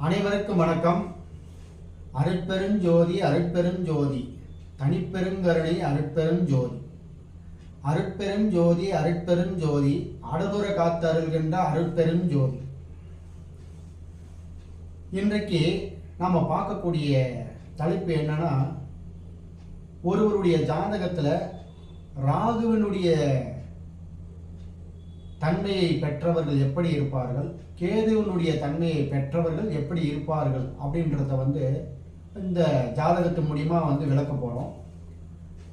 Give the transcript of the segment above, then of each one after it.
அனைவருக்கும் வணக்கம். அருட்பெருஞ்சோதி அருட்பெருஞ்சோதி தனிப்பெருங்கருணை அருட்பெருஞ்சோதி அருட்பெருஞ்சோதி அருட்பெருஞ்சோதி அடதுர காத்தருள்கின்ற அருட்பெருஞ்சோதி. இன்றைக்கு நாம பார்க்கக்கூடிய தலைப்பு என்னன்னா, ஒருவருடைய ஜாதகத்துல ராகுவினுடைய தன்மையை பெற்றவர்கள் எப்படி இருப்பார்கள், கேதுவினுடைய தன்மையை பெற்றவர்கள் எப்படி இருப்பார்கள் அப்படின்றத இந்த ஜாதகத்து மூலியமா விளக்க போறோம்.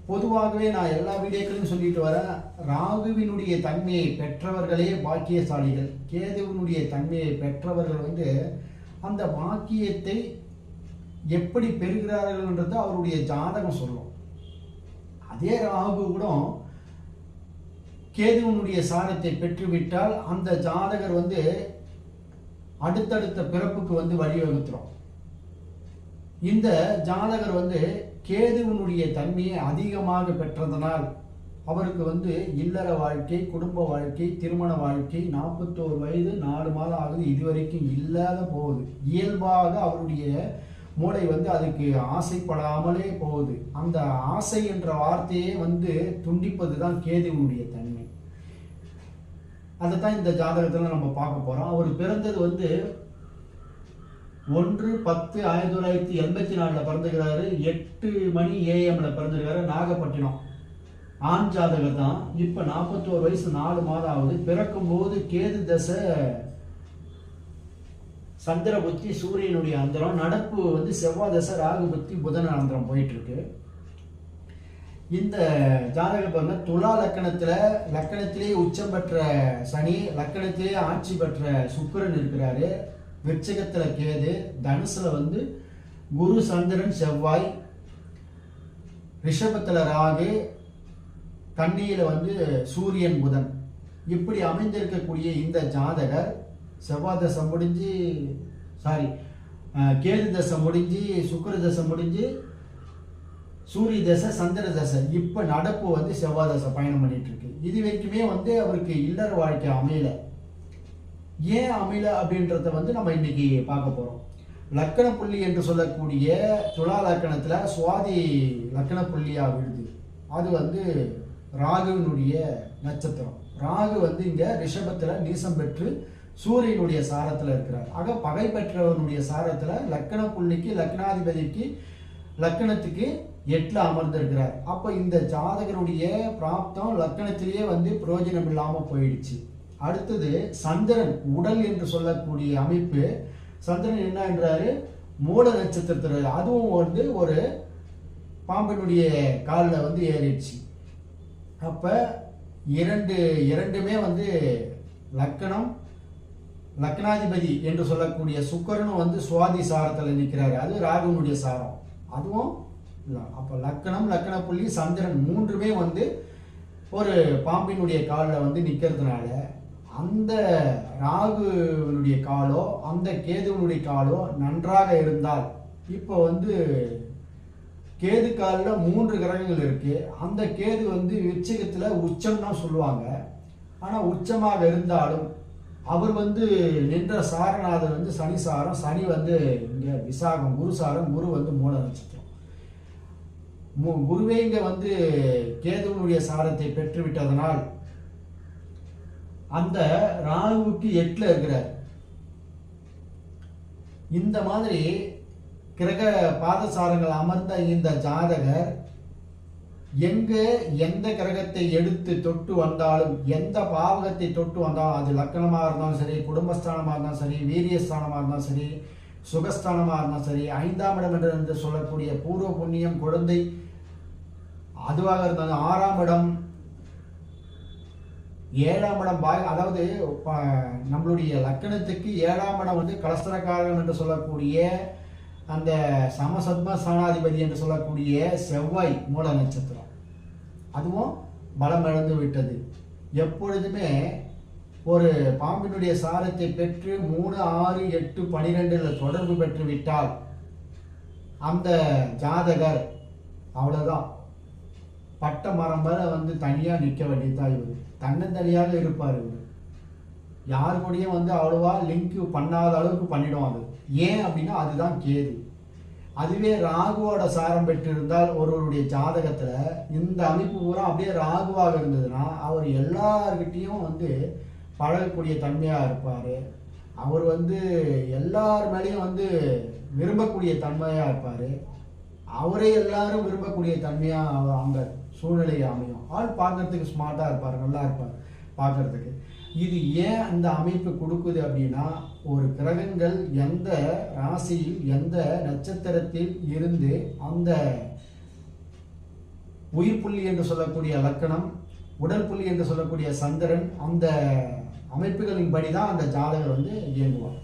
பொதுவாகவே நான் எல்லா வீடியோக்களையும் சொல்லிட்டு வரேன், ராகுவினுடைய தன்மையை பெற்றவர்களே பாக்கியசாலிகள். கேதுவினுடைய தன்மையை பெற்றவர்கள் அந்த பாக்கியத்தை எப்படி பெறுகிறார்கள்ன்றது அவருடைய ஜாதகம் சொல்லும். அதே ராகு கூட கேதுவனுடைய சாரத்தை பெற்றுவிட்டால் அந்த ஜாதகர் அடுத்தடுத்த பிறப்புக்கு வழிவகுத்துரும். இந்த ஜாதகர் கேதுவனுடைய தன்மையை அதிகமாக பெற்றதனால் அவருக்கு இல்லற வாழ்க்கை, குடும்ப வாழ்க்கை, திருமண வாழ்க்கை 41 வயது 4 மாதம் ஆகுது, இதுவரைக்கும் இல்லாத போகுது. இயல்பாக அவருடைய மூளை அதுக்கு ஆசைப்படாமலே போகுது. அந்த ஆசை என்ற வார்த்தையே துண்டிப்பது தான் கேதுவனுடைய தன்மை. அதைத்தான் இந்த ஜாதகத்துல நம்ம பார்க்க போறோம். அவர் பிறந்தது 1/10/1984 பிறந்துக்கிறாரு. 8 மணி AM பிறந்திருக்காரு. நாகப்பட்டினம். ஆண் ஜாதகர் தான். இப்ப 41 வயசு 4 மாதம் ஆகுது. பிறக்கும் போது கேது தசை, சந்திர புத்தி, சூரியனுடைய அந்தரம், நடப்பு செவ்வாய் தசை, ராகு புத்தி, புதன் அந்தரம் போயிட்டு இருக்கு. இந்த ஜாதகம் பாருங்க, துலா லக்கணத்திலேயே உச்சம் பெற்ற சனி, லக்கணத்திலே ஆட்சி பெற்ற சுக்கிரன் இருக்கிறாரு. விருச்சிகத்துல கேது, தனுசுல குரு, சந்திரன், செவ்வாய், ரிஷபத்துல ராகு, கன்னியில சூரியன், புதன். இப்படி அமைந்திருக்கக்கூடிய இந்த ஜாதகர் செவ்வாய் தசை முடிஞ்சு, கேது தசை முடிஞ்சு, சுக்கிர தசை முடிஞ்சு, சூரிய தசை, சந்திர தசை, இப்ப நடப்பு செவ்வாய் தசை பயணம் பண்ணிட்டு இருக்கு. இது வரைக்குமே அவருக்கு இல்லற வாழ்க்கை அமையல. ஏன் அமையல அப்படின்றத நம்ம இன்னைக்கு பார்க்க போறோம். லக்கண புள்ளி என்று சொல்லக்கூடிய துலா லக்கணத்துல சுவாதி லக்கண புள்ளியா விழுது. அது ராகுவினுடைய நட்சத்திரம். ராகு இங்க ரிஷபத்துல நீசம் பெற்று சூரியனுடைய சாரத்துல இருக்கிறார். ஆக பகை பெற்றவனுடைய சாரத்துல லக்கண புள்ளிக்கு, லக்னாதிபதிக்கு, லக்கணத்துக்கு 8ல அமர்ந்திருக்கிறார். அப்ப இந்த ஜாதகருடைய பிராப்தம் லக்கணத்திலேயே பிரயோஜனம் இல்லாம போயிடுச்சு. அடுத்தது சந்திரன், உடல் என்று சொல்லக்கூடிய அமைப்பு. சந்திரன் என்ன என்றாரு, மூல நட்சத்திரத்தில், அதுவும் ஒரு பாம்பினுடைய காலில் ஏறிடுச்சு. அப்ப இரண்டுமே லக்கணம், லக்னாதிபதி என்று சொல்லக்கூடிய சுக்கிரனும் சுவாதி சாரத்தில் நிற்கிறாரு. அது ராகுனுடைய சாரம். அதுவும் அப்ப லக்கணம், லக்கண புள்ளி, சந்திரன் மூன்றுமே ஒரு பாம்பினுடைய காலில் நிக்கிறதுனால அந்த ராகுனுடைய காலோ அந்த கேதுவனுடைய காலோ நன்றாக இருந்தால், இப்போ கேது காலில் 3 கிரகங்கள் இருக்கு. அந்த கேது விருச்சிகத்துல உச்சம் தான் சொல்லுவாங்க. ஆனா உச்சமாக இருந்தாலும் அவர் நின்ற சாரநாதன் சனி சாரம். சனி இங்க விசாகம், குரு சாரம். குரு மூல நட்சத்திரம். குருவே இங்க கேதுவனுடைய சாரத்தை பெற்று விட்டதனால் அந்த ராகுவுக்கு 8ல இருக்கிறார். இந்த மாதிரி கிரக பாதசாரங்கள் அமர்ந்த இந்த ஜாதகர் எந்த கிரகத்தை எடுத்து தொட்டு வந்தாலும், எந்த பாவகத்தை தொட்டு வந்தாலும், அது லக்கணமா இருந்தாலும் சரி, குடும்பஸ்தானமா இருந்தாலும் சரி, வீரியஸ்தானமா இருந்தாலும் சரி, சுகஸ்தானமா இருந்தாலும் சரி, 5ஆம் இடம் என்று சொல்லக்கூடிய பூர்வ புண்ணியம், குழந்தை, அதுவாக இருந்தாலும் 6ஆம் இடம், 7ஆம் இடம், அதாவது நம்மளுடைய லக்கணத்துக்கு 7ஆம் இடம் கலஸ்தரக்காரகம் என்று சொல்லக்கூடிய அந்த சமசத்ம ஸ்தானாதிபதி என்று சொல்லக்கூடிய செவ்வாய் மூல நட்சத்திரம். அதுவும் பலம் இழந்து விட்டது. எப்பொழுதுமே ஒரு பாம்பினுடைய சாரத்தை பெற்று 3, 6, 8, 12 தொடர்பு பெற்று விட்டால் அந்த ஜாதகர் அவ்வளவுதான். பட்ட மரம் மேல தனியா நிற்க வேண்டியதா. இவர் தன்னந்தனியாக இருப்பார். இவர் யாரு கூடயும் வந்து அவ்வளவா லிங்க் பண்ணாத அளவுக்கு பண்ணிடும் அது. ஏன் அப்படின்னா அதுதான் கேது. அதுவே ராகுவோட சாரம் பெற்று இருந்தால் ஒருவருடைய ஜாதகத்துல இந்த அமைப்பு பூரா அப்படியே ராகுவாக இருந்ததுன்னா அவர் எல்லார்கிட்டையும் வந்து பழகக்கூடிய தன்மையா இருப்பாரு. அவர் வந்து எல்லார் மேலேயும் வந்து விரும்பக்கூடிய தன்மையா இருப்பாரு. அவரே எல்லாரும் விரும்பக்கூடிய தன்மையா அந்த சூழ்நிலை அமையும். ஆள் பார்க்கறதுக்கு ஸ்மார்ட்டா இருப்பாரு, நல்லா இருப்பார் பார்க்கறதுக்கு. இது ஏன் அந்த அமைப்பு கொடுக்குது அப்படின்னா, ஒரு கிரகங்கள் எந்த ராசியில் எந்த நட்சத்திரத்தில் இருந்து அந்த உயிர் புள்ளி என்று சொல்லக்கூடிய லக்கணம், உடல் புள்ளி என்று சொல்லக்கூடிய சந்திரன், அந்த அமைப்புகளின் படிதான் அந்த ஜாதகர் வந்து இயங்குவார்.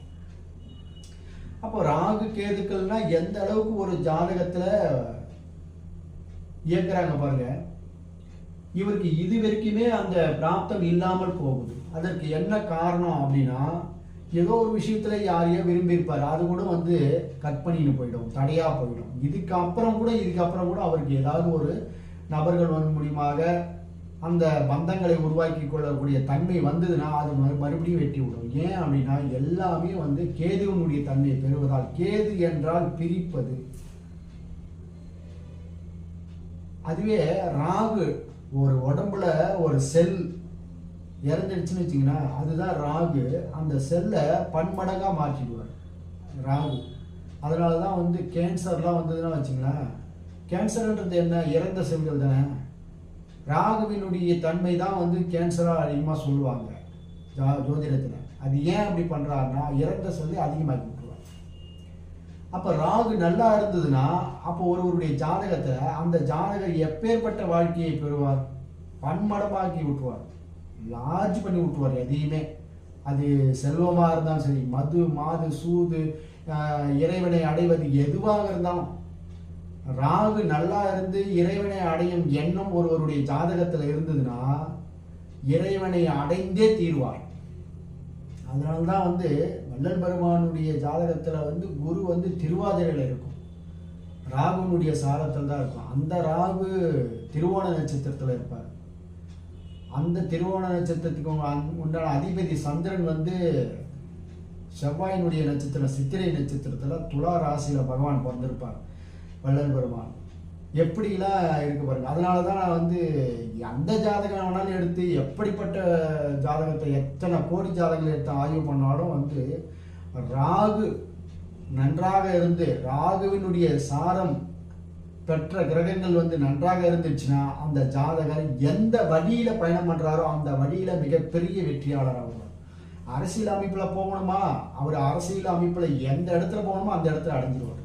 அப்போ ராகு கேதுக்கள்னா எந்த அளவுக்கு ஒரு ஜாதகத்துல இயக்குறாங்க பாருங்க. இவருக்கு இது வரைக்குமே அந்த பிராப்தம் இல்லாமல் போகுது. அதற்கு என்ன காரணம் அப்படின்னா, ஏதோ ஒரு விஷயத்துல யாரையோ விரும்பியிருப்பாரு, அது கூட வந்து கட் பண்ணின்னு போயிடும், தடையா போயிடும். இதுக்கப்புறம் கூட அவருக்கு ஏதாவது ஒரு நபர்கள் வந்து மூலியமாக அந்த பந்தங்களை உருவாக்கி கொள்ளக்கூடிய தன்மை வந்ததுன்னா அது மறுபடியும் வெட்டி விடும். ஏன் அப்படின்னா எல்லாமே வந்து கேதுவனுடைய தன்மையை பெறுவதால். கேது என்றால் பிரிப்பது. அதுவே ராகு ஒரு உடம்புல ஒரு செல் இறந்துடுச்சுன்னு வச்சிங்கன்னா அதுதான் ராகு. அந்த செல்லை பன்மடங்கா மாற்றிடுவார் ராகு. அதனால தான் வந்து கேன்சர்லாம் வந்ததுன்னா வச்சிங்களேன், கேன்சர்ன்றது என்ன, இறந்த செல்கள் தானே. ராகுவினுடைய தன்மை தான் வந்து கேன்சராக அதிகமாக சொல்லுவாங்க ஜோதிடத்தில். அது ஏன் அப்படி பண்ணுறாருன்னா இறந்த செல்லை அதிகமாக்கி விட்டுருவார். அப்போ ராகு நல்லா இருந்ததுன்னா அப்போ ஒருவருடைய ஜாதகத்தில் அந்த ஜாதகர் எப்பேற்பட்ட வாழ்க்கையை பெறுவார், பன்மடமாக்கி விட்டுருவார், லார்ஜ் பண்ணி விட்டுருவார். எதையுமே அது செல்வமாக இருந்தாலும் சரி, மது மாது சூது இறைவனை அடைவது எதுவாக இருந்தாலும் ராகு நல்லா இருந்து இறைவனை அடையும் எண்ணம் ஒருவருடைய ஜாதகத்துல இருந்ததுன்னா இறைவனை அடைந்தே தீர்வார். அதனால்தான் வந்து வள்ளல் பெருமானுடைய ஜாதகத்துல வந்து குரு வந்து திருவாதிரையில இருக்கும், ராகுனுடைய சாரத்தில் தான் இருக்கும். அந்த ராகு திருவோண நட்சத்திரத்துல இருப்பார். அந்த திருவோண நட்சத்திரத்துக்கு உண்டான அதிபதி சந்திரன் வந்து செவ்வாயினுடைய நட்சத்திரம் சித்திரை நட்சத்திரத்துல துலா ராசியில பகவான் பிறந்திருப்பார் வள்ளல் பெருமான். எப்படிலாம் இருக்கு பாருங்க. அதனால தான் நான் வந்து எந்த ஜாதகம் வேணாலும் எடுத்து எப்படிப்பட்ட ஜாதகத்தை எத்தனை கோடி ஜாதகங்கள் எடுத்து ஆய்வு பண்ணாலும் வந்து ராகு நன்றாக இருந்து ராகுவினுடைய சாரம் பெற்ற கிரகங்கள் வந்து நன்றாக இருந்துச்சுன்னா அந்த ஜாதகர் எந்த வழியில பயணம் பண்றாரோ அந்த வழியில மிகப்பெரிய வெற்றியாளர் ஆவார். அரசியல் அமைப்புல போகணுமா, அவர் அரசியல் அமைப்புல எந்த இடத்துல போகணுமோ அந்த இடத்துல அடைஞ்சிருவார்.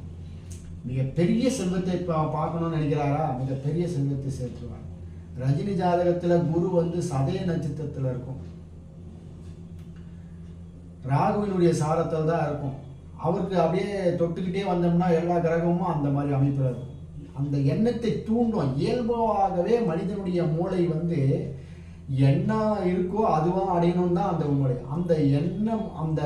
மிகப்பெரிய செல்வத்தை பார்க்கணும்னு நினைக்கிறாரா, மிகப்பெரிய செல்வத்தை சேர்த்துவார். ரஜினி ஜாதகத்துல குரு வந்து சதய நட்சத்திரத்துல இருக்கும், ராகுவினுடைய சாரத்தில் தான் இருக்கும். அவருக்கு அப்படியே தொட்டுக்கிட்டே வந்தோம்னா எல்லா கிரகமும் அந்த மாதிரி அமைப்புல இருக்கும். அந்த எண்ணத்தை தூண்டும். இயல்பாகவே மனிதனுடைய மூளை வந்து என்ன இருக்கோ அதுவா அடையணும் தான் அந்த மூளை. அந்த எண்ணம் அந்த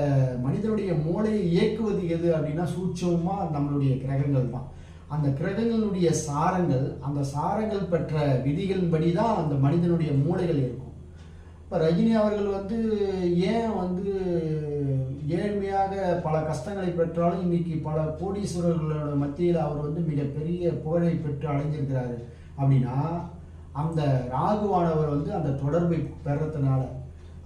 மனிதனுடைய மூளையை இயக்குவது எது அப்படின்னா சூட்சமா நம்மளுடைய கிரகங்கள் தான். அந்த கிரகங்களுடைய சாரங்கள், அந்த சாரங்கள் பெற்ற விதிகளின்படி தான் அந்த மனிதனுடைய மூளைகள் இருக்கும். இப்போ ரஜினி அவர்கள் வந்து ஏன் வந்து ஏழ்மையாக பல கஷ்டங்களை பெற்றாலும் இன்னைக்கு பல கோடீஸ்வரர்களோட மத்தியில் அவர் வந்து மிகப்பெரிய புகழை பெற்று அடைஞ்சிருக்கிறாரு அப்படின்னா அந்த ராகுவானவர் வந்து அந்த தொடர்பை பெறத்தினால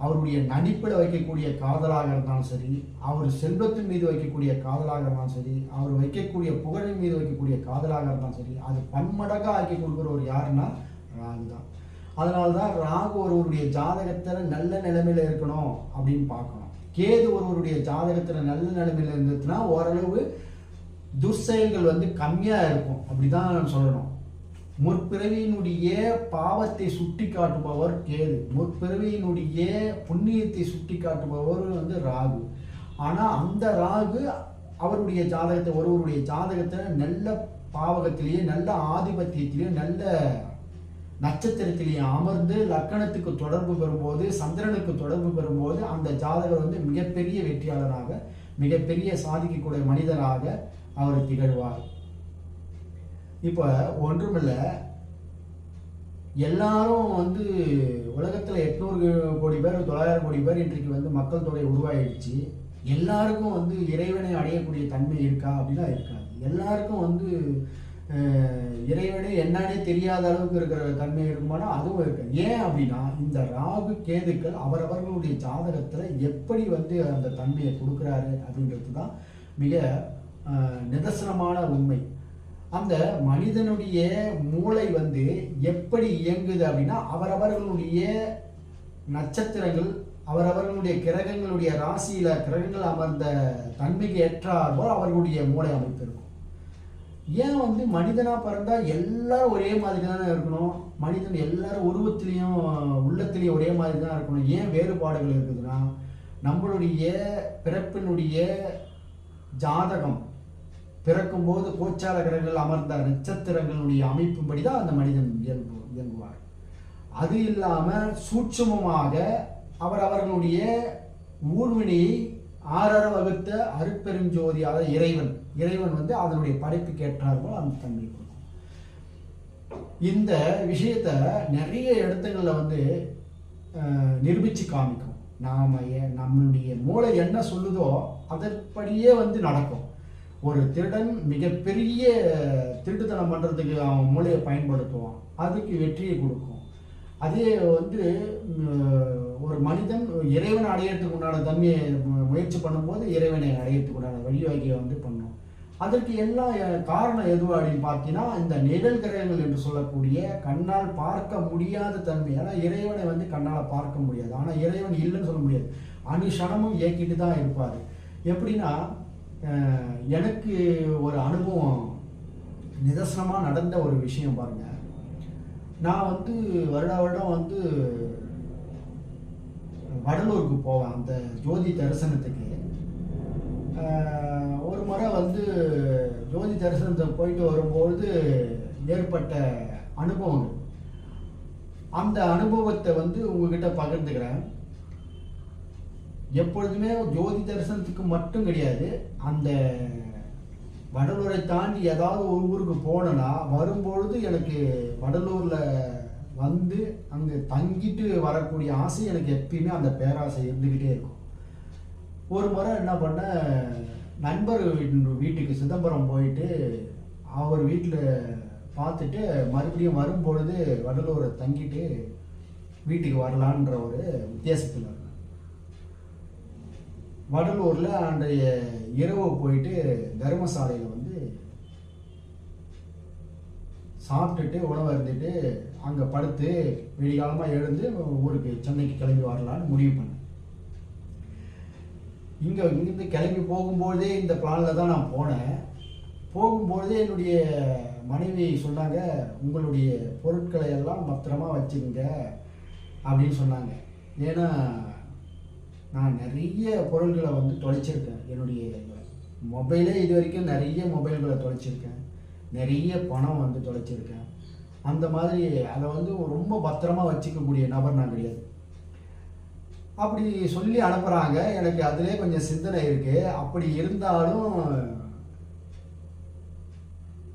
அவருடைய நடிப்பில் வைக்கக்கூடிய காதலாக இருந்தாலும் சரி, அவர் செல்வத்தின் மீது வைக்கக்கூடிய காதலாக இருந்தாலும் சரி, அவர் வைக்கக்கூடிய புகழின் மீது வைக்கக்கூடிய காதலாக இருந்தாலும் சரி, அது பன்மடங்காக ஆக்கி கொடுக்குறவர் யாருன்னா ராகு தான். அதனால தான் ராகு ஒருவருடைய ஜாதகத்தில் நல்ல நிலைமையில இருக்கணும் அப்படின்னு பார்க்கணும். கேது ஒருவருடைய ஜாதகத்தில் நல்ல நிலைமையில இருந்ததுன்னா ஓரளவு துர்செயல்கள் வந்து கம்மியாக இருக்கும் அப்படிதான் சொல்லணும். முற்பிறவியினுடைய பாவத்தை சுட்டி காட்டுபவர் கேது, முற்பிறவியினுடைய புண்ணியத்தை சுட்டி காட்டுபவர் வந்து ராகு. ஆனா அந்த ராகு அவருடைய ஜாதகத்தை ஒருவருடைய ஜாதகத்துல நல்ல பாவகத்திலேயே நல்ல ஆதிபத்தியத்திலேயே நல்ல நட்சத்திரத்திலேயே அமர்ந்து லக்கணத்துக்கு தொடர்பு பெறும்போது சந்திரனுக்கு தொடர்பு பெறும்போது அந்த ஜாதகர் வந்து மிகப்பெரிய வெற்றியாளராக மிகப்பெரிய சாதிக்கக்கூடிய மனிதராக அவர் திகழ்வார். இப்போ ஒன்றுமில்ல, எல்லாரும் வந்து உலகத்தில் 800 கோடி பேர் 900 கோடி பேர் இன்றைக்கு வந்து மக்கள் தொகை உருவாயிடுச்சு. எல்லாருக்கும் வந்து இறைவனை அடையக்கூடிய தன்மை இருக்கா அப்படின்னா இருக்காது. எல்லாருக்கும் வந்து இறைவனே என்னன்னே தெரியாத அளவுக்கு இருக்கிற தன்மை இருக்குமானா அதுவும் இருக்காது. ஏன் அப்படின்னா இந்த ராகு கேதுக்கள் அவரவர்களுடைய ஜாதகத்தில் எப்படி வந்து அந்த தன்மையை கொடுக்குறாரு அப்படின்றது தான் மிக நிதர்சனமான உண்மை. அந்த மனிதனுடைய மூளை வந்து எப்படி இயங்குது அப்படின்னா அவரவர்களுடைய நட்சத்திரங்கள் அவரவர்களுடைய கிரகங்களுடைய ராசியில கிரகங்கள் அமர்ந்த தன்மைக்கு ஏற்றாற்போல் அவர்களுடைய மூளை அமைப்பு இருக்கும். ஏன் வந்து மனிதனா பிறந்தா எல்லாரும் ஒரே மாதிரி தானே இருக்கணும், மனிதன் எல்லாரும் உருவத்திலையும் உள்ளத்திலையும் ஒரே மாதிரி தான் இருக்கணும், ஏன் வேறுபாடுகள் இருக்குதுன்னா நம்மளுடைய பிறப்பினுடைய ஜாதகம் பிறக்கும்போது கோச்சார கிரகங்கள் அமர்ந்த நட்சத்திரங்களுடைய அமைப்பும்படி தான் அந்த மனிதன் இயங்குவார். அது இல்லாமல் சூட்சுமமாக அவர்களுடைய ஊர்வினையை ஆறற வகுத்த அருட்பெருஞ்சோதி, அதாவது இறைவன் வந்து அதனுடைய படைப்புக்கு ஏற்றார்கள் அந்த தன்மை கொடுக்கும். இந்த விஷயத்த நிறைய இடத்துங்களில் வந்து நிரூபித்து காமிக்கும். நம்மளுடைய மூளை என்ன சொல்லுதோ அதற்படியே வந்து நடக்கும். ஒரு திருடன் மிகப்பெரிய திருட்டுத்தனம் பண்ணுறதுக்கு அவன் மூளையை பயன்படுத்துவான், அதுக்கு வெற்றியை கொடுக்கும். அதே வந்து ஒரு மனிதன் இறைவனை அடையிறதுக்கு உண்டான தன்மையை முயற்சி பண்ணும்போது இறைவனை அடையிறதுக்கு உண்டான வழிவகையை வந்து பண்ணும். அதற்கு எல்லா காரணம் எது அப்படின்னு பார்த்தீங்கன்னா இந்த நிகழ்கிரகங்கள் என்று சொல்லக்கூடிய கண்ணால் பார்க்க முடியாத தன்மை. ஆனால் இறைவனை வந்து கண்ணால் பார்க்க முடியாது, ஆனால் இறைவன் இல்லைன்னு சொல்ல முடியாது, அனுஷணமும் இயக்கிட்டு தான் இருப்பார். எப்படின்னா எனக்கு ஒரு அனுபவம் நிதர்சனமாக நடந்த ஒரு விஷயம் பாருங்க. நான் வந்து வருடம் வந்து வடலூருக்கு போவேன் அந்த ஜோதி தரிசனத்துக்கு. ஒரு முறை வந்து ஜோதி தரிசனத்துக்கு போயிட்டு வரும்பொழுது ஏற்பட்ட அனுபவங்கள், அந்த அனுபவத்தை வந்து உங்ககிட்ட பகிர்ந்துக்கிறேன். எப்பொழுதுமே ஜோதி தரிசனத்துக்கு மட்டும் கிடையாது, அந்த வடலூரை தாண்டி ஏதாவது ஒரு ஊருக்கு போனேன்னா வரும்பொழுது எனக்கு வடலூரில் வந்து அங்கே தங்கிட்டு வரக்கூடிய ஆசை எனக்கு எப்பயுமே அந்த பேராசை இருந்துக்கிட்டே இருக்கும். ஒரு முறை என்ன பண்ண, நண்பர் வீட்டுக்கு சிதம்பரம் போயிட்டு அவர் வீட்டில் பார்த்துட்டு மறுபடியும் வரும்பொழுது வடலூரை தங்கிட்டு வீட்டுக்கு வரலான்ற ஒரு உத்தேசத்தில் இருந்தேன். வடலூரில் அன்றைய இரவு போயிட்டு தர்மசாலையில் வந்து சாப்பிட்டுட்டு உணவு இருந்துட்டு அங்கே படுத்து விடிகாலமாக எழுந்து ஊருக்கு சென்னைக்கு கிளம்பி வரலான்னு முடிவு பண்ணேன். இங்கேருந்து கிளம்பி போகும்போதே இந்த பிளானில் தான் நான் போனேன். போகும்போதே என்னுடைய மனைவி சொன்னாங்க, உங்களுடைய பொருட்களை எல்லாம் பத்திரமா வச்சுக்கோங்க அப்படின்னு சொன்னாங்க. ஏன்னா நான் நிறைய பொருள்களை வந்து தொலைச்சிருக்கேன். என்னுடைய மொபைலே இது வரைக்கும் நிறைய மொபைல்களை தொலைச்சிருக்கேன், நிறைய பணம் வந்து தொலைச்சிருக்கேன். அந்த மாதிரி அதை வந்து ரொம்ப பத்திரமா வச்சுக்கக்கூடிய நபர் நான் கிடையாது. அப்படி சொல்லி அனுப்புகிறாங்க. எனக்கு அதிலே கொஞ்சம் சிந்தனை இருக்குது. அப்படி இருந்தாலும்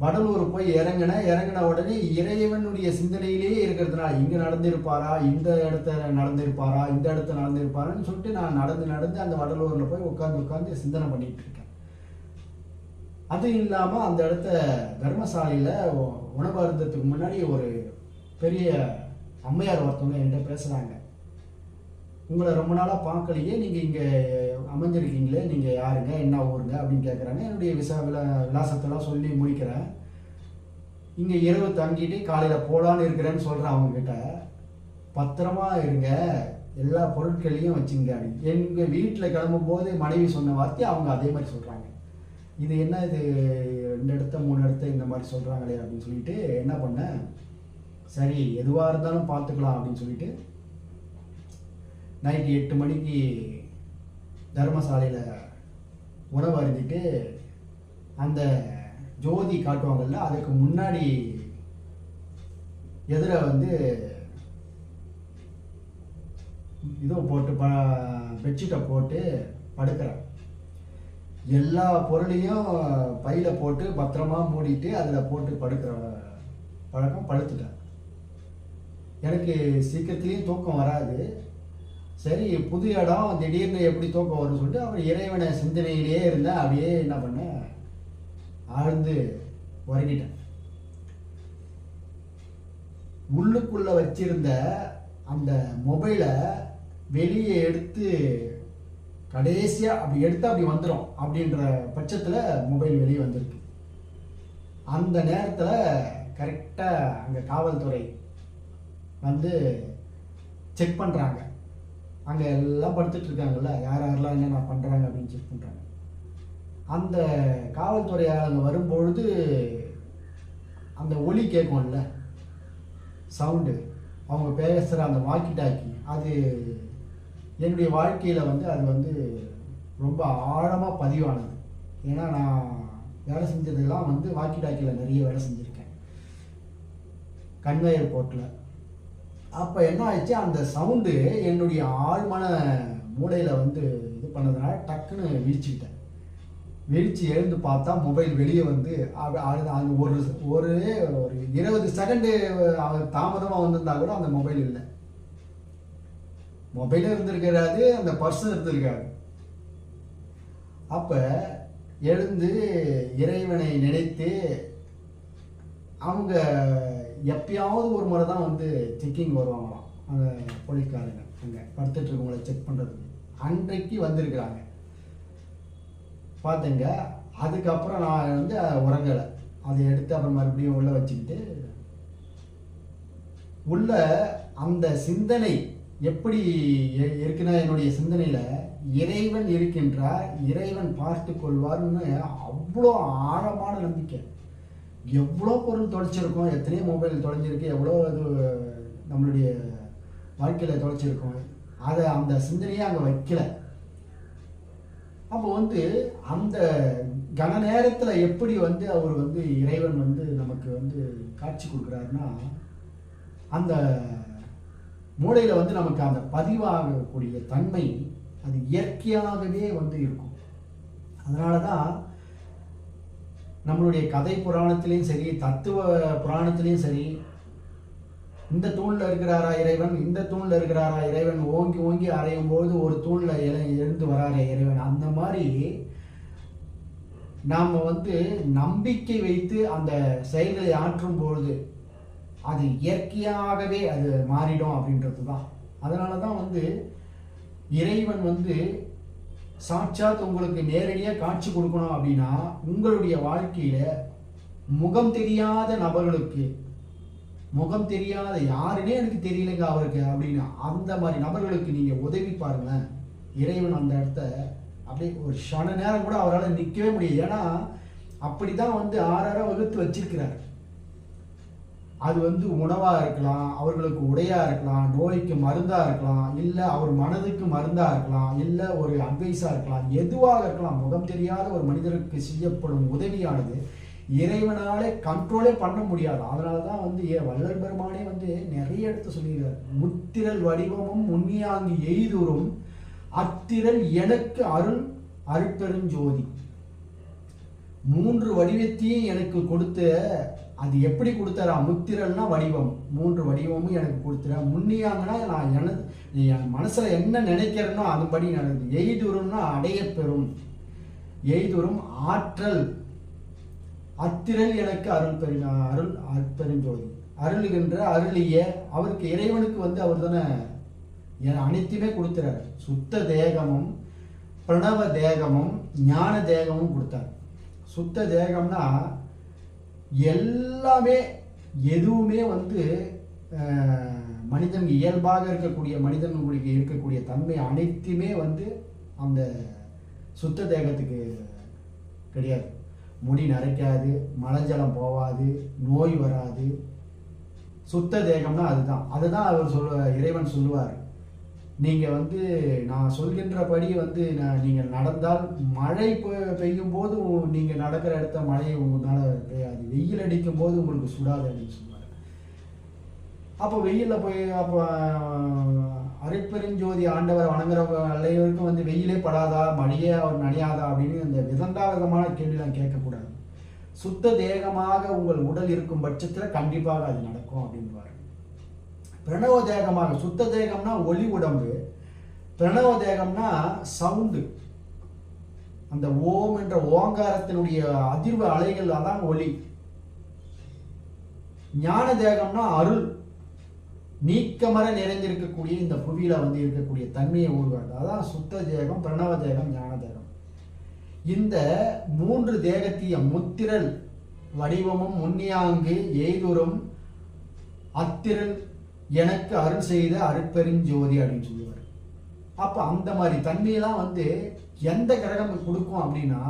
வடலூர் போய் இறங்கின உடனே இறைவனுடைய சிந்தனையிலேயே இருக்கிறதுனால இங்கே நடந்திருப்பாரா, இந்த இடத்த நடந்திருப்பாரான்னு சொல்லிட்டு நான் நடந்து அந்த வடலூரில் போய் உட்காந்து சிந்தனை பண்ணிட்டு இருக்கேன். அது இல்லாமல் அந்த இடத்த தர்மசாலையில் உணவு அருந்தத்துக்கு முன்னாடி ஒரு பெரிய அம்மையார் ஒருத்தவங்க என்கிட்ட பேசுகிறாங்க. உங்களை ரொம்ப நாளாக பார்க்கலையே, நீங்கள் இங்கே அமைஞ்சிருக்கீங்களே, நீங்கள் யாருங்க, என்ன ஊருங்க அப்படின்னு கேட்குறாங்க. என்னுடைய விலாசத்தெல்லாம் சொல்லி முடிக்கிறேன். இங்கே இரவு தங்கிட்டு காலையில் போகலான்னு இருக்கிறேன்னு சொல்கிறேன் அவங்கக்கிட்ட. பத்திரமா இருங்க, எல்லா பொருட்களையும் வச்சுங்க அப்படின்னு. எங்கள் வீட்டில் கிளம்பும் போது மனைவி சொன்ன வார்த்தை அவங்க அதே மாதிரி சொல்கிறாங்க. இது என்ன இது 2 இடத்த 3 இடத்த இந்த மாதிரி சொல்கிறாங்களே அப்படின்னு சொல்லிட்டு என்ன பண்ணேன், சரி எதுவாக இருந்தாலும் பார்த்துக்கலாம் அப்படின்னு சொல்லிட்டு நைட்டு 8 மணிக்கு தர்மசாலையில் உணவு அருந்திட்டு அந்த ஜோதி காட்டுவாங்கல்ல அதுக்கு முன்னாடி எதிர வந்து இதோ போட்டு பெட்ஷீட்டை போட்டு படுக்கிறேன். எல்லா பொருளையும் பையில போட்டு பத்திரமா மூடிட்டு அதில் போட்டு படுக்கிற பழக்கம் படுத்துட்டேன். எனக்கு சீக்கிரத்துலேயும் தூக்கம் வராது. சரி, புது இடம், திடீர்னு எப்படி தூக்கம் வரும்னு சொல்லிட்டு அவர் இறைவனை சிந்தனையிலேயே இருந்தேன். அப்படியே என்ன பண்ணேன், ஆழ்ந்து உறங்கிட்டேன். உள்ளுக்குள்ள வச்சிருந்த அந்த மொபைலை வெளியே எடுத்து கடைசியா அப்படி எடுத்து அப்படி வந்துடும் அப்படின்ற பட்சத்துல மொபைல் வெளியே வந்திருக்கு. அந்த நேரத்துல கரெக்டா அங்க காவல்துறை வந்து செக் பண்றாங்க. அங்க எல்லாம் படுத்துட்டு இருக்காங்கல்ல, யார் யாரெல்லாம் என்னென்ன பண்றாங்க அப்படின்னு செக் பண்றாங்க. அந்த காவல்துறை ஆளுங்க வரும்பொழுது அந்த ஒலி கேட்கும்ல, சவுண்டு, அவங்க பேசுகிற அந்த வாக்கி டாக்கி, அது என்னுடைய வாழ்க்கையில் வந்து அது வந்து ரொம்ப ஆழமாக பதிவானது. ஏன்னா நான் வேலை செஞ்சதெல்லாம் வந்து வாக்கி டாக்கியில் நிறைய வேலை செஞ்சுருக்கேன், கன்வேயர் போர்ட்டில். அப்போ என்ன ஆயிடுச்சு, அந்த சவுண்டு என்னுடைய ஆழ்மன மூளையில் வந்து இது பண்ணதுனால டக்குன்னு விழிச்சுக்கிட்டேன். விழிச்சு எழுந்து பார்த்தா மொபைல் வெளியே வந்து அது ஒரு ஒரு ஒரு 20 செகண்டு தாமதமாக வந்திருந்தா கூட அந்த மொபைல் இல்லை. மொபைலும் இருந்திருக்காது, அந்த பர்ஸும் இருந்திருக்காது. அப்போ எழுந்து இறைவனை நினைத்து, அவங்க எப்பயாவது ஒரு முறை தான் வந்து செக்கிங் வருவாங்களாம், அந்த போலீஸ்காரங்க அங்கே படுத்துட்டு இருக்கவங்களை செக் பண்ணுறதுக்கு. அன்றைக்கு வந்திருக்கிறாங்க பார்த்துங்க. அதுக்கப்புறம் நான் வந்து உறங்கலை. அதை எடுத்து அப்புறம் மறுபடியும் உள்ளே வச்சுக்கிட்டு, உள்ள அந்த சிந்தனை எப்படி இருக்குன்னா, என்னுடைய சிந்தனையில் இறைவன் இருக்கின்றார், இறைவன் பார்த்து கொள்வார்னு அவ்வளோ ஆழமான நம்பிக்கை. எவ்வளோ பொருள் தொலைச்சிருக்கோம், எத்தனையோ மொபைல் தொலைஞ்சிருக்கு, எவ்வளோ இது நம்மளுடைய வாழ்க்கையில் தொலைச்சிருக்கோம். அதை அந்த சிந்தனையை அங்கே வைக்கல. அப்போ வந்து அந்த கன நேரத்தில் எப்படி வந்து அவர் வந்து இறைவன் வந்து நமக்கு வந்து காட்சி கொடுக்குறாருன்னா, அந்த மூளையில் வந்து நமக்கு அந்த பதிவாகக்கூடிய தன்மை அது இயற்கையாகவே வந்து இருக்கும். அதனால தான் நம்மளுடைய கதை புராணத்திலையும் சரி, தத்துவ புராணத்திலையும் சரி, இந்த தூணில் இருக்கிறாரா இறைவன், இந்த தூணில் இருக்கிறாரா இறைவன், ஓங்கி ஓங்கி அறையும் போது ஒரு தூணில் எழுந்து வராரா இறைவன். அந்த மாதிரி நாம் வந்து நம்பிக்கை வைத்து அந்த செயல்களை ஆற்றும் பொழுது அது இயற்கையாகவே அது மாறிடும் அப்படின்றது தான். அதனால தான் வந்து இறைவன் வந்து சாட்சாத் உங்களுக்கு நேரடியாக காட்சி கொடுக்கணும் அப்படின்னா, உங்களுடைய வாழ்க்கையில் முகம் தெரியாத நபர்களுக்கு, முகம் தெரியாத யாருன்னே எனக்கு தெரியலைங்க அவருக்கு அப்படின்னா, அந்த மாதிரி நபர்களுக்கு நீங்கள் உதவி பாருங்களேன். இறைவன் அந்த இடத்த அப்படியே ஒரு க்ஷண நேரம் கூட அவரால் நிற்கவே முடியாது. ஏன்னா அப்படி தான் வந்து ஆறார வகுத்து வச்சிருக்கிறார். அது வந்து உணவாக இருக்கலாம், அவர்களுக்கு உடையாக இருக்கலாம், நோய்க்கு மருந்தாக இருக்கலாம், இல்லை அவர் மனதுக்கு மருந்தாக இருக்கலாம், இல்லை ஒரு அட்வைஸாக இருக்கலாம், எதுவாக இருக்கலாம். முகம் தெரியாத ஒரு மனிதருக்கு செய்யப்படும் உதவியானது இறைவனாலே கண்ட்ரோலே பண்ண முடியாது. அதனால தான் வந்து வள்ளல் பெருமானே வந்து நிறைய இடத்த சொல்லிடுறார். முத்திரல் வடிவமும் உண்மையாங்கி எய்துறும் அத்திரல் எனக்கு அருள் அருட்பெருஞ்சோதி. 3 வடிவத்தையும் எனக்கு கொடுத்த, அது எப்படி கொடுத்தாரா? முத்திரல்னா வடிவம், 3 வடிவமும் எனக்கு கொடுத்துற. முன்னியாங்கன்னா நான் என் மனசுல என்ன நினைக்கிறேனோ அதுபடி நடக்குது. எய்துறும்னா அடைய பெறும், எய்துறும் ஆற்றல், அத்திரல் எனக்கு அருள் அருட்பெருஞ்சோதி. அருளுகின்ற அருளிய அவருக்கு இறைவனுக்கு வந்து அவர் தானே அனைத்துமே கொடுத்துறாரு. சுத்த தேகமும் பிரணவ தேகமும் ஞான தேகமும் கொடுத்தார். சுத்த தேகம்னா எல்லாமே, எதுவுமே வந்து மனிதன் இயல்பாக இருக்கக்கூடிய மனிதனுக்கு இருக்கக்கூடிய தன்மை அனைத்துமே வந்து அந்த சுத்த தேகத்துக்கு கிடையாது. முடி நரைக்காது, மலஜலம் போகாது, நோய் வராது. சுத்த தேகம்னா அதுதான். அதுதான் அவர் இறைவன் சொல்லுவார், நீங்கள் வந்து நான் சொல்கின்றபடி வந்து நீங்கள் நடந்தால் மழை பெய்யும் போது நீங்கள் நடக்கிற இடத்த மழை உங்களால் பெய்யாது, வெயில் அடிக்கும் போது உங்களுக்கு சுடாது அப்படின்னு சொல்லுவார். அப்போ வெயிலில் போய் அப்போ அருட்பெருஞ்சோதி ஆண்டவர் வணங்குறவங்க அனைவருக்கும் வந்து வெயிலே படாதா, மழையே அவர் நனையாதா அப்படின்னு இந்த விதண்டாவிதமான கேள்விலாம் கேட்கக்கூடாது. சுத்த தேகமாக உங்கள் உடல் இருக்கும் பட்சத்தில் கண்டிப்பாக அது நடக்கும் அப்படின்வார். பிரணவ தேகமாக, சுத்த தேகம்னா ஒளி உடம்பு, பிரணவ தேகம்னா சவுண்டு, அந்த ஓம் என்ற ஓங்காரத்தினுடைய அதிர்வு அலைகள், அதான் ஒளி. ஞான தேகம்னா அருள், நீக்கமர நிறைந்திருக்கக்கூடிய இந்த புவியில வந்து இருக்கக்கூடிய தன்மையை உருவாது. அதான் சுத்த தேகம், பிரணவ தேகம், ஞான தேகம். இந்த 3 தேகத்திய முத்திரல் வடிவமும் முன்னியாங்கு எய்துறும் அத்திரல் எனக்கு அருள் செய்த அருட்பெருஞ்சோதி அப்படின்னு சொல்லுவார். அப்ப அந்த மாதிரி தன்மையெல்லாம் வந்து எந்த கிரகம் கொடுக்கும் அப்படின்னா,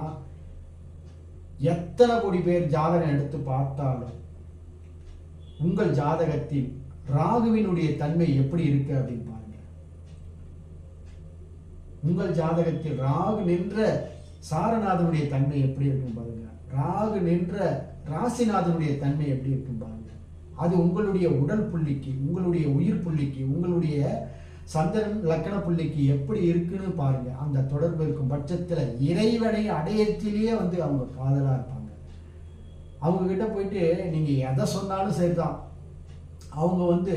எத்தனை கோடி பேர் ஜாதகம் எடுத்து பார்த்தாலும் உங்கள் ஜாதகத்தில் ராகுவினுடைய தன்மை எப்படி இருக்கு அப்படின்னு பாருங்க. உங்கள் ஜாதகத்தில் ராகு நின்ற சாரநாதனுடைய தன்மை எப்படி இருக்குன்னு பாருங்க. ராகு நின்ற ராசிநாதனுடைய தன்மை எப்படி இருக்குன்னு பாருங்க. அது உங்களுடைய உடல் புள்ளிக்கு, உங்களுடைய உயிர் புள்ளிக்கு, உங்களுடைய சந்திரன் லக்கண புள்ளிக்கு எப்படி இருக்குன்னு பாருங்க. அந்த தொடர்பு இருக்கும் பட்சத்துல இறைவனை அடையத்திலேயே வந்து அவங்க காதலா இருப்பாங்க. அவங்க கிட்ட போயிட்டு நீங்க எதை சொன்னாலும் சரிதான், அவங்க வந்து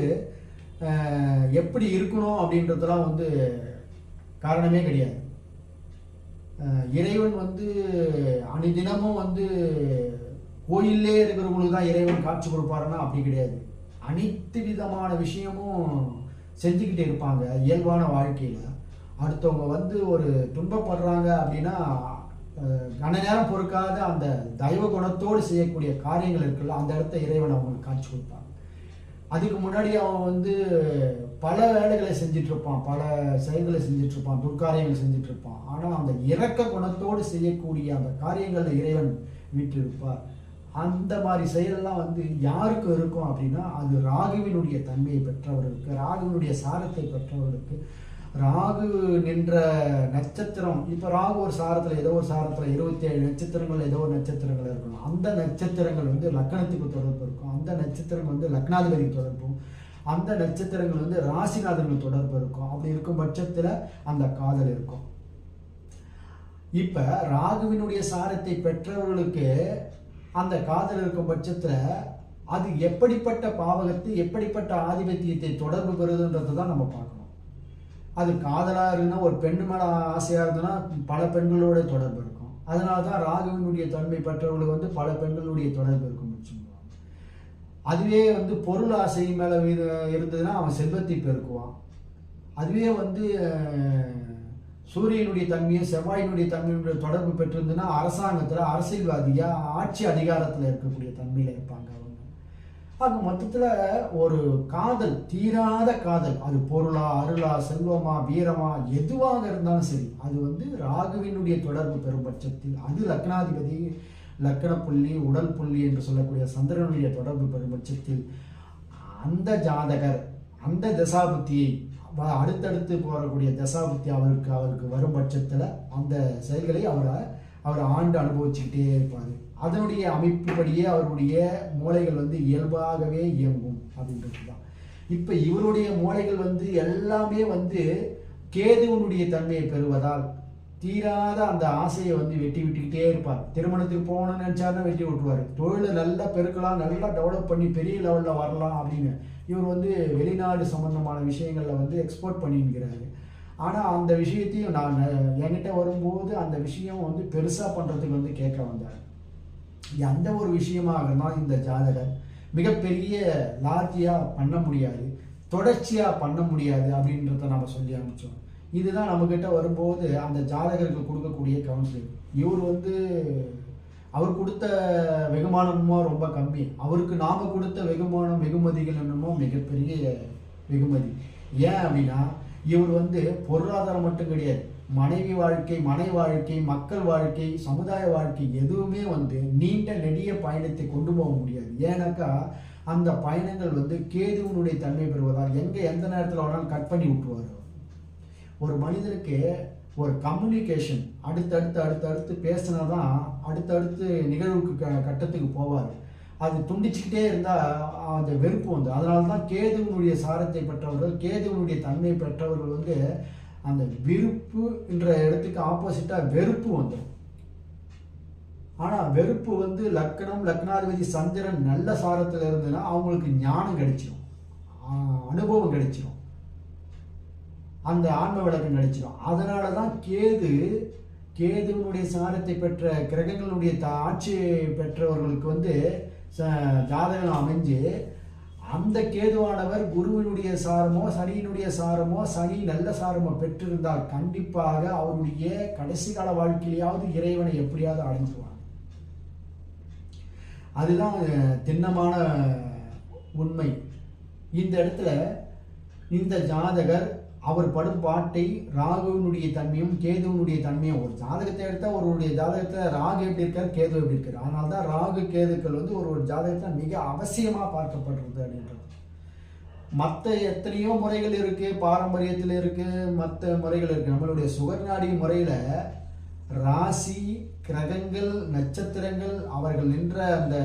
எப்படி இருக்கணும் அப்படின்றதெல்லாம் வந்து காரணமே கிடையாது. இறைவன் வந்து அனுதினமும் வந்து கோயிலே இருக்கிறவங்களுக்கு தான் இறைவன் காட்சி கொடுப்பாருன்னா அப்படி கிடையாது. அனைத்து விதமான விஷயமும் செஞ்சுக்கிட்டே இருப்பாங்க இயல்பான வாழ்க்கையில. அடுத்தவங்க வந்து ஒரு துன்பப்படுறாங்க அப்படின்னா கன நேரம் பொறுக்காத அந்த தெய்வ குணத்தோடு செய்யக்கூடிய காரியங்கள் இருக்குல்ல, அந்த இடத்த இறைவன் அவங்களுக்கு காட்சி கொடுப்பாங்க. அதுக்கு முன்னாடி அவன் வந்து பல வேலைகளை செஞ்சுட்டு இருப்பான், பல செயல்களை செஞ்சுட்டு இருப்பான், துர்காரியங்கள் செஞ்சுட்டு இருப்பான். ஆனால் அந்த இரக்க குணத்தோடு செய்யக்கூடிய அந்த காரியங்களில் இறைவன் வீட்டு இருப்பார். அந்த மாதிரி செயலெல்லாம் வந்து யாருக்கு இருக்கும் அப்படின்னா, அது ராகுவினுடைய தன்மையை பெற்றவர்களுக்கு, ராகுவினுடைய சாரத்தை பெற்றவர்களுக்கு. ராகு நின்ற நட்சத்திரம், இப்போ ராகு ஒரு சாரத்தில் ஏதோ ஒரு சாரத்தில் 27 நட்சத்திரங்கள் ஏதோ ஒரு நட்சத்திரங்கள் இருக்கணும். அந்த நட்சத்திரங்கள் வந்து லக்னத்துக்கு தொடர்பு இருக்கும், அந்த நட்சத்திரங்கள் வந்து லக்னாதிபதி தொடர்பும், அந்த நட்சத்திரங்கள் வந்து ராசிநாதர்கள் தொடர்பு இருக்கும். அப்படி இருக்கும் பட்சத்தில் அந்த காதல் இருக்கும். இப்போ ராகுவினுடைய சாரத்தை பெற்றவர்களுக்கு அந்த காதல் இருக்கும் பட்சத்தில் அது எப்படிப்பட்ட பாவகத்தை, எப்படிப்பட்ட ஆதிபத்தியத்தை தொடர்பு பெறுதுன்றதை தான் நம்ம பார்க்கணும். அது காதலாக இருக்குன்னா, ஒரு பெண்ணு மேலே ஆசையாக இருந்ததுன்னா பல பெண்களோட தொடர்பு இருக்கும். அதனால தான் ராகுவினுடைய தன்மை பெற்றவர்களுக்கு வந்து பல பெண்களுடைய தொடர்பு இருக்கும்னு சொல்லுவாங்க. அதுவே வந்து பொருள் ஆசை மேலே இருந்ததுன்னா அவன் செல்வத்தை பெருக்குவான். அதுவே வந்து சூரியனுடைய தன்மையும் செவ்வாயினுடைய தன்மையுடைய தொடர்பு பெற்றிருந்ததுன்னா அரசாங்கத்தில் அரசியல்வாதியா ஆட்சி அதிகாரத்தில் இருக்கக்கூடிய தன்மையில் இருப்பாங்க அவங்க. ஆக மொத்தத்தில் ஒரு காதல், தீராத காதல், அது பொருளா, அருளா, செல்வமா, வீரமா, எதுவாக இருந்தாலும் சரி, அது வந்து ராகுவினுடைய தொடர்பு பெறும் பட்சத்தில், அது லக்னாதிபதி, லக்கண புள்ளி, உடல் புள்ளி என்று சொல்லக்கூடிய சந்திரனுடைய தொடர்பு பெறும் பட்சத்தில் அந்த ஜாதகர் அந்த தசாபுத்தியை அடுத்தடுத்து போகக்கூடிய தசாபுத்தி அவருக்கு வரும் பட்சத்தில் அந்த செயல்களை அவர் ஆண்டு அனுபவிச்சுக்கிட்டே இருப்பார். அதனுடைய அமைப்புப்படியே அவருடைய மூளைகள் வந்து இயல்பாகவே இயங்கும் அப்படின்றது தான். இப்போ இவருடைய மூளைகள் வந்து எல்லாமே வந்து கேதுவனுடைய தன்மையை பெறுவதால் தீராத அந்த ஆசையை வந்து வெட்டி விட்டுக்கிட்டே இருப்பார். திருமணத்துக்கு போகணும்னு நினச்சாருன்னா வெட்டி விட்டுருவார். தொழிலை நல்லா பெருக்கலாம், நல்லா டெவலப் பண்ணி பெரிய லெவலில் வரலாம் அப்படின்னு இவர் வந்து வெளிநாடு சம்பந்தமான விஷயங்களில் வந்து எக்ஸ்போர்ட் பண்ணிக்கிறாரு. ஆனால் அந்த விஷயத்தையும் நான் என்கிட்ட வரும்போது அந்த விஷயம் வந்து பெருசாக பண்ணுறதுக்கு வந்து கேட்க வந்தார். எந்த ஒரு விஷயமாக இருந்தாலும் இந்த ஜாதகர் மிகப்பெரிய லார்ஜியாக பண்ண முடியாது, தொடர்ச்சியாக பண்ண முடியாது அப்படின்றத நம்ம சொல்லி அனுப்பிச்சோம். இதுதான் நம்மக்கிட்ட வரும்போது அந்த ஜாதகருக்கு கொடுக்கக்கூடிய கவுன்சிலிங். இவர் வந்து அவர் கொடுத்த வெகுமானமோ ரொம்ப கம்மி, அவருக்கு நாம் கொடுத்த வெகுமதிகள் என்னமோ மிகப்பெரிய வெகுமதி. ஏன் அப்படின்னா இவர் வந்து பொருளாதாரம் மட்டும் கிடையாது, மனைவி வாழ்க்கை, மனை வாழ்க்கை, மக்கள் வாழ்க்கை, சமுதாய வாழ்க்கை எதுவுமே வந்து நீண்ட நெடிய பயணத்தை கொண்டு போக முடியாது. ஏன்னாக்கா அந்த பயணங்கள் வந்து கேதுவனுடைய தன்மை பெறுவதால் எந்த நேரத்தில் வேணாலும் கட் பண்ணி விட்டுருவார். ஒரு மனிதனுக்கு ஒரு கம்யூனிகேஷன் அடுத்தடுத்து பேசினா தான் அடுத்தடுத்து நிகழ்வுக்கு கட்டத்துக்கு போவார். அது துண்டிச்சுக்கிட்டே இருந்தால் அந்த வெறுப்பு வந்து, அதனால தான் கேதுவனுடைய சாரத்தை பெற்றவர்கள், கேதுவனுடைய தன்மை பெற்றவர்கள் வந்து அந்த விருப்பு என்ற இடத்துக்கு ஆப்போசிட்டாக வெறுப்பு வந்துடும். ஆனால் வெறுப்பு வந்து லக்னாதிபதி சந்திரன் நல்ல சாரத்தில் இருந்ததுன்னா அவங்களுக்கு ஞானம் கிடைச்சிடும். அனுபவம் கிடைச்சிடும், அந்த ஆன்ம விளக்கம் கிடைச்சிடும். அதனால தான் கேதுவினுடைய சாரத்தை பெற்ற கிரகங்களுடைய ஆட்சி பெற்றவர்களுக்கு வந்து ஜாதகம் அமைஞ்சு அந்த கேதுவானவர் குருவினுடைய சாரமோ சனியினுடைய சாரமோ, சனி நல்ல சாரமோ பெற்றிருந்தால் கண்டிப்பாக அவருடைய கடைசி கால வாழ்க்கையிலாவது இறைவனை எப்படியாவது அடைஞ்சிருவாங்க. அதுதான் திண்ணமான உண்மை. இந்த இடத்துல இந்த ஜாதகர் அவர் படும் பாட்டை ராகுவினுடைய தன்மையும் கேதுவனுடைய தன்மையும், ஒரு ஜாதகத்தை எடுத்தால் ஒருவருடைய ஜாதகத்தில் ராகு எப்படி இருக்கார், கேது எப்படி இருக்கார். அதனால தான் ராகு கேதுக்கள் வந்து ஒரு ஜாதகத்தில் மிக அவசியமாக பார்க்கப்படுறது அப்படின்றது. மற்ற எத்தனையோ முறைகள் இருக்குது, பாரம்பரியத்தில் இருக்குது, மற்ற முறைகள் இருக்குது. நம்மளுடைய சுகர்நாடி முறையில் ராசி, கிரகங்கள், நட்சத்திரங்கள், அவர்கள் நின்ற அந்த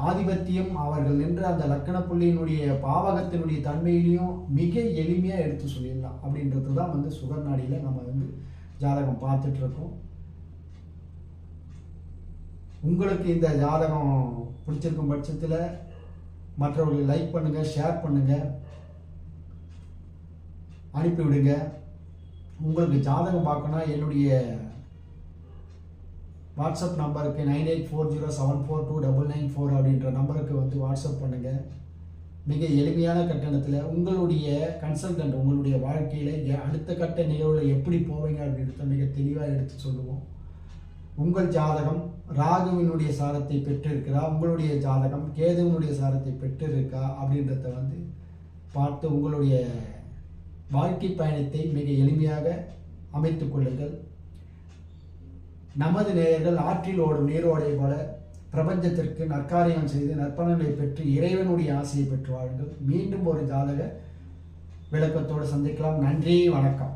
ஆதிபத்தியம், அவர்கள் நின்ற அந்த லக்கண புள்ளியினுடைய பாவகத்தினுடைய தன்மையிலையும் மிக எளிமையாக எடுத்து சொல்லிடலாம். அப்படின்றது தான் வந்து சுகர்நாடியில் நம்ம வந்து ஜாதகம் பார்த்துட்டு இருக்கோம். உங்களுக்கு இந்த ஜாதகம் பிடிச்சிருக்கும் பட்சத்தில் மற்றவர்களை லைக் பண்ணுங்கள், ஷேர் பண்ணுங்கள், அனுப்பிவிடுங்க. உங்களுக்கு ஜாதகம் பார்க்கணும் என்னுடைய வாட்ஸ்அப் நம்பருக்கு 9840742994 அப்படின்ற நம்பருக்கு வந்து வாட்ஸ்அப் பண்ணுங்கள். மிக எளிமையான கட்டணத்தில் உங்களுடைய கன்சல்டன்ட் உங்களுடைய வாழ்க்கையில் அடுத்த கட்ட நிகழ்வில் எப்படி போவீங்க அப்படின்றத மிக தெளிவாக எடுத்து சொல்லுவோம். உங்கள் ஜாதகம் ராகுவினுடைய சாரத்தை பெற்றிருக்கிறா, உங்களுடைய ஜாதகம் கேதுவினுடைய சாரத்தை பெற்றிருக்கா அப்படின்றத வந்து பார்த்து உங்களுடைய வாழ்க்கை பயணத்தை மிக எளிமையாக அமைத்துக் கொள்ளுங்கள். நமது நேயர்கள் ஆற்றில் ஓடும் நீரோடை போல பிரபஞ்சத்திற்கு நற்காரியம் செய்து நற்பலன்களை பெற்று இறைவனுடைய ஆசையை பெற்று வாழுங்கள். மீண்டும் ஒரு ஜாதக விளக்கத்தோடு சந்திக்கலாம். நன்றி, வணக்கம்.